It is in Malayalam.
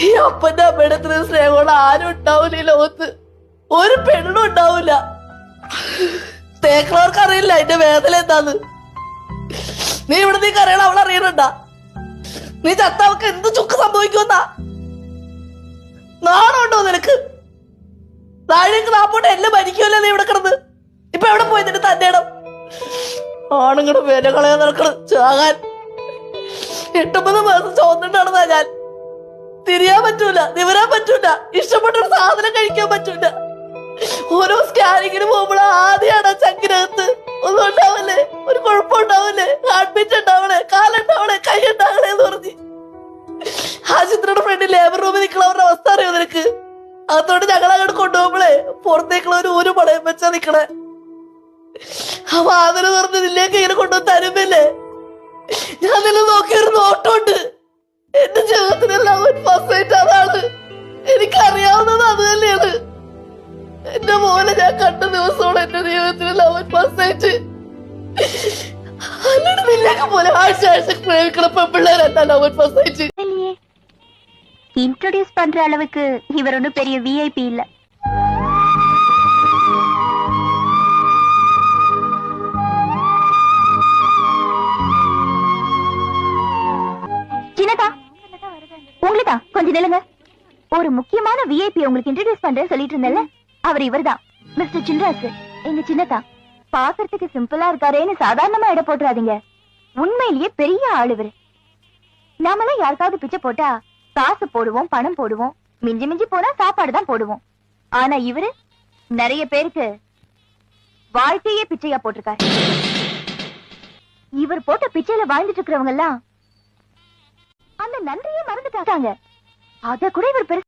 ഈ അപ്പന്റെ അമ്മയുടെ അത്ര സ്നേഹമുള്ള ആരും ഉണ്ടാവില്ല ഈ ലോകത്ത്. ഒരു പെണ്ണും ഉണ്ടാവില്ല. തേക്കുന്നവർക്ക് അറിയില്ല അതിന്റെ വേദന എന്താന്ന്. നീ ഇവിടെ നീ കറിയണം അവൾ അറിയണുണ്ടാ? നീ ചത്ത അവൾക്ക് എന്ത് ചുക്ക് സംഭവിക്കുമെന്നാ? നാണുണ്ടോ നിനക്ക്? താഴേക്ക് നാപ്പോട്ട് എല്ലാം മരിക്കുമല്ലേ നീ ഇവിടെ കിടന്ന്? ഇപ്പൊ എവിടെ പോയി നിന്റെ തന്റെ ഇടം? ആണുങ്ങളുടെ വില കളയാൻ നടക്കണം ചാകാൻ. 8-9 മാസം ചോന്നിട്ടാണെന്നാ ഞാൻ. തിരിയാൻ പറ്റൂല, നിവരാൻ പറ്റൂല, ഇഷ്ടപ്പെട്ടൊരു സാധനം കഴിക്കാൻ പറ്റൂല. ഓരോ സ്കാനിങ്ങിന് പോകുമ്പോൾ ആദ്യമാണ് ചങ്കിനകത്ത് ഒന്നും ഉണ്ടാവല്ലേ, ഒരു കുഴപ്പമുണ്ടാവല്ലേ, ഹാർട്ട് ബീറ്റ് ഉണ്ടാവണേ, കാലുണ്ടാവണേ, കൈ ഉണ്ടാവണേ എന്ന് പറഞ്ഞ് ആശുപത്രിയുടെ ഫ്രണ്ടിൽ ലേബർ റൂമിൽ നിൽക്കണവരുടെ അവസ്ഥ അറിയോ നിനക്ക്? അതുകൊണ്ട് ഞങ്ങൾ അങ്ങോട്ട് കൊണ്ടുപോകുമ്പോളേ പുറത്തേക്കുള്ളവര് ഒരു പടയം വെച്ചാ നിക്കണേ. ആ വാതില് തുറന്ന് നില്ലേക്ക് ഇങ്ങനെ കൊണ്ടുവന്ന് തരുമ്പല്ലേ ഞാൻ നിന്നെ നോക്കിയൊരു നോട്ടമുണ്ട്. എന്റെ ജീവിതത്തിലെല്ലാം ഒരു ഫസ്റ്റ് അതാണ്. എനിക്കറിയാവുന്നത് അത് തന്നെയാണ്. എന്റെ മോനെ ഞാൻ കണ്ട ദിവസമാണ് എന്റെ ജീവിതത്തിൽ ലവ് ഫസ്റ്റ് ആയിട്ട്. അല്ലാണ്ട് നിന്നേക്ക് പോലെ ആഴ്ച പ്രേമിക്കണ പെൺപിള്ളേരല്ല ലവ് ഫസ്റ്റ് ആയിട്ട്. இன்ட்ரோடியூஸ் பண்ற அளவுக்கு இவர் ஒன்றும் பெரிய விஐபி இல்ல. சின்னதா உங்களுதா கொஞ்சம் நில்லுங்க. ஒரு முக்கியமான விஐபி உங்களுக்கு இன்ட்ரோடியூஸ் பண்றேன்னு சொல்லிட்டு இருந்தேன்ல, அவர் இவர்தான், மிஸ்டர் சின்ராஸ். எங்க சின்னதா பாக்குறதுக்கு சிம்பிளா இருக்காரேன்னு சாதாரணமா இட போட்டுறாதீங்க. உண்மையிலேயே பெரிய ஆளு இவரு. நாமெல்லாம் யாருக்காவது பிச்சை போட்டா காசு போடுவோம், பணம் போடுவோம், மிஞ்சி மிஞ்சி போனா சாப்பாடு தான் போடுவோம். ஆனா இவரு நிறைய பேருக்கு வாழ்க்கையே பிச்சையா போட்டிருக்காரு. இவர் போட்ட பிச்சையில வாழ்ந்துட்டு இருக்கிறவங்க எல்லாம் அந்த நன்றியே மறந்துட்டாங்க. அத கூட இவர்